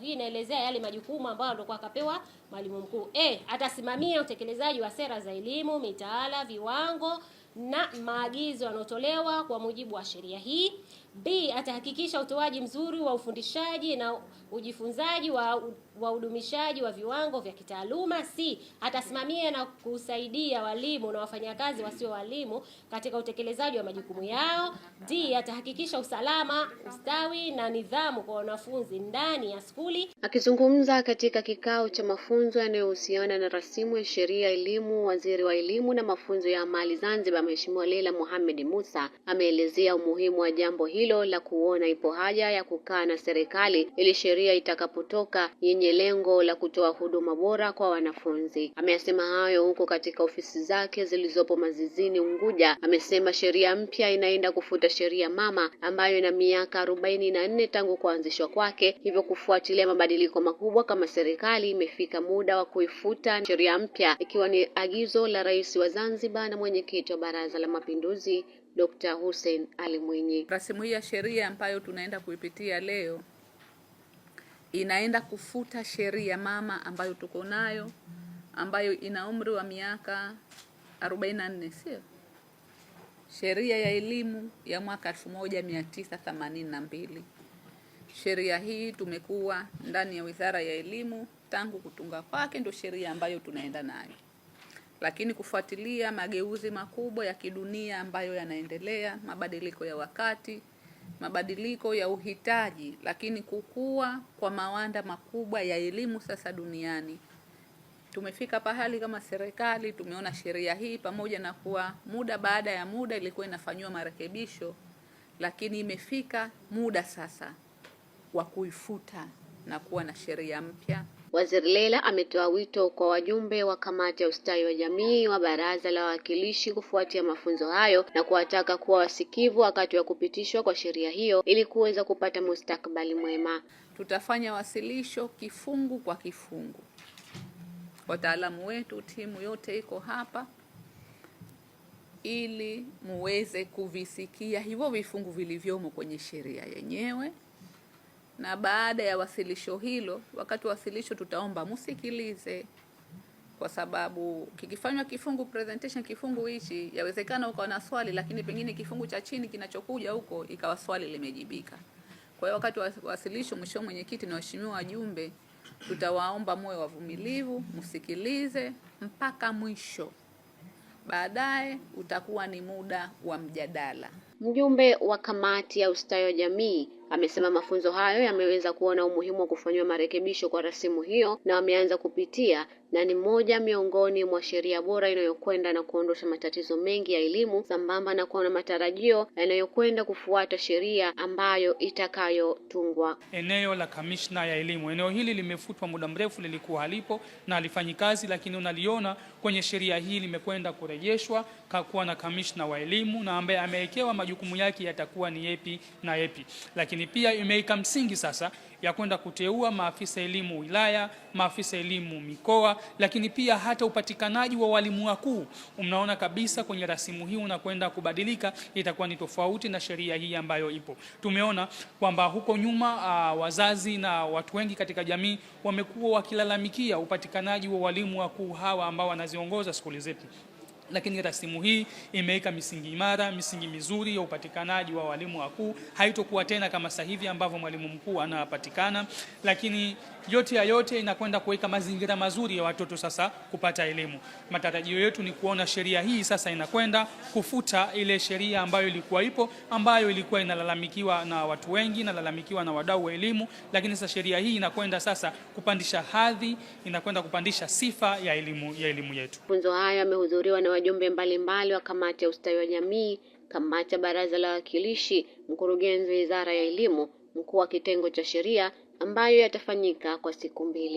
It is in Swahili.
Hii inaelezea yale majukumu ambayo ndio akapewa mwalimu mkuu. Atasimamia utekelezaji wa sera za elimu, mitaala, viwango na maagizo yanayotolewa kwa mujibu wa sheria hii. B, atahakikisha utoaji mzuri wa ufundishaji na ujifunzaji wa udumishaji wa viwango vya kitaaluma. C, atasimamia na kusaidia walimu na wafanyakazi wasio walimu katika utekelezaji wa majukumu yao. D, atahakikisha usalama, ustawi na nidhamu kwa wanafunzi ndani ya skuli. Akizungumza katika kikao cha mafunzo yanayohusiana na rasimu ya sheria ya elimu, waziri wa elimu na mafunzo ya amali Zanzibar, Mheshimiwa Leila Mohamed Musa, ameelezea umuhimu wa jambo hilo la kuona ipo haja ya kukaa na serikali ili sheria itakapotoka yenye lengo la kutoa huduma bora kwa wanafunzi. Ameyasema hayo huko katika ofisi zake zilizopo Mazizini, Unguja. Amesema sheria mpya inaenda kufuta sheria mama ambayo ina miaka 44 tangu kuanzishwa kwake, hivyo kufuatilia mabadiliko makubwa kama serikali imefika muda wa kuifuta sheria mpya, ikiwa ni agizo la Rais wa Zanzibar na mwenyekiti wa Baraza la Mapinduzi Dr. Hussein Ali Mwinyi. Rasimu hii ya sheria ambayo tunaenda kuipitia leo inaenda kufuta sheria mama ambayo tuko nayo, ambayo ina umri wa miaka 44, sio? Sheria ya elimu ya mwaka 1982. Sheria hii tumekuwa ndani ya Wizara ya Elimu tangu kutunga kwake, ndio sheria ambayo tunaenda nayo. Lakini kufuatilia mageuzi makubwa ya kidunia ambayo yanaendelea, mabadiliko ya wakati, mabadiliko ya uhitaji, lakini kukua kwa mawanda makubwa ya elimu sasa duniani, tumefika pahali kama serikali tumeona sheria hii, pamoja na kuwa muda baada ya muda ilikuwa inafanywa marekebisho, lakini imefika muda sasa wa kuifuta na kuwa na sheria mpya. Waziri Leila ametoa wito kwa wajumbe wa kamati ya ustawi wa jamii wa Baraza la Wawakilishi kufuatia mafunzo hayo na kuwataka kuwa wasikivu wakati wa kupitishwa kwa sheria hiyo ili kuweza kupata mustakabali mwema. Tutafanya wasilisho kifungu kwa kifungu. Wataalamu wetu, timu yote iko hapa ili muweze kuvisikia hivyo vifungu vilivyomo kwenye sheria yenyewe. Na baada ya wasilisho hilo, wakati wasilisho tutaomba musikilize, kwa sababu kikifanywa kifungu presentation kifungu hichi, yawezekana ukawa na swali, lakini pengine kifungu cha chini kinachokuja huko ikawa swali limejibika. Kwa hiyo wakati wa wasilisho, mwisho mwenyekiti na waheshimiwa wajumbe, tutawaomba moyo wavumilivu, musikilize mpaka mwisho. Baadaye utakuwa ni muda wa mjadala. Mjumbe wa kamati ya ustawi wa jamii amesema mafunzo hayo yameweza kuona umuhimu wa kufanywa marekebisho kwa rasimu hiyo na wameanza kupitia, na ni moja miongoni mwa sheria bora inayokwenda na kuondosha matatizo mengi ya elimu, sambamba na kuona matarajio yanayokwenda kufuata sheria ambayo itakayotungwa. Eneo la kamishna ya elimu, eneo hili limefutwa muda mrefu, lilikuwa halipo na alifanyi kazi, lakini unaliona kwenye sheria hii limekwenda kurejeshwa kuwa na kamishna wa elimu, na ambaye amewekewa majukumu yake yatakuwa ni yepi na yepi. Lakini pia imeika msingi sasa ya kwenda kuteua maafisa elimu wilaya, maafisa elimu mikoa, lakini pia hata upatikanaji wa walimu wakuu. Unaona kabisa kwenye rasimu hii unakwenda kubadilika, itakuwa ni tofauti na sheria hii ambayo ipo. Tumeona kwamba huko nyuma wazazi na watu wengi katika jamii wamekuwa wakilalamikia upatikanaji wa walimu wakuu hawa ambao wanaziongoza shule zetu. Lakini rasimu hii imeweka misingi imara, misingi mizuri ya upatikanaji wa walimu wakuu. Haitokuwa tena kama sasa hivi ambavyo mwalimu mkuu anapatikana, lakini yote ya yote inakwenda kuweka mazingira mazuri ya watoto sasa kupata elimu. Matarajio yetu ni kuona sheria hii sasa inakwenda kufuta ile sheria ambayo ilikuwa ipo, ambayo ilikuwa inalalamikiwa na watu wengi, inalalamikiwa na wadau wa elimu, lakini sasa sheria hii inakwenda sasa kupandisha hadhi, inakwenda kupandisha sifa ya elimu yetu. Mafunzo haya yamehudhuriwa na wajumbe mbalimbali wa kamati ya ustawi wa jamii, kamati ya Baraza la Wawakilishi, mkurugenzi wa Wizara ya Elimu, mkuu wa kitengo cha sheria, ambayo yatafanyika kwa siku 2.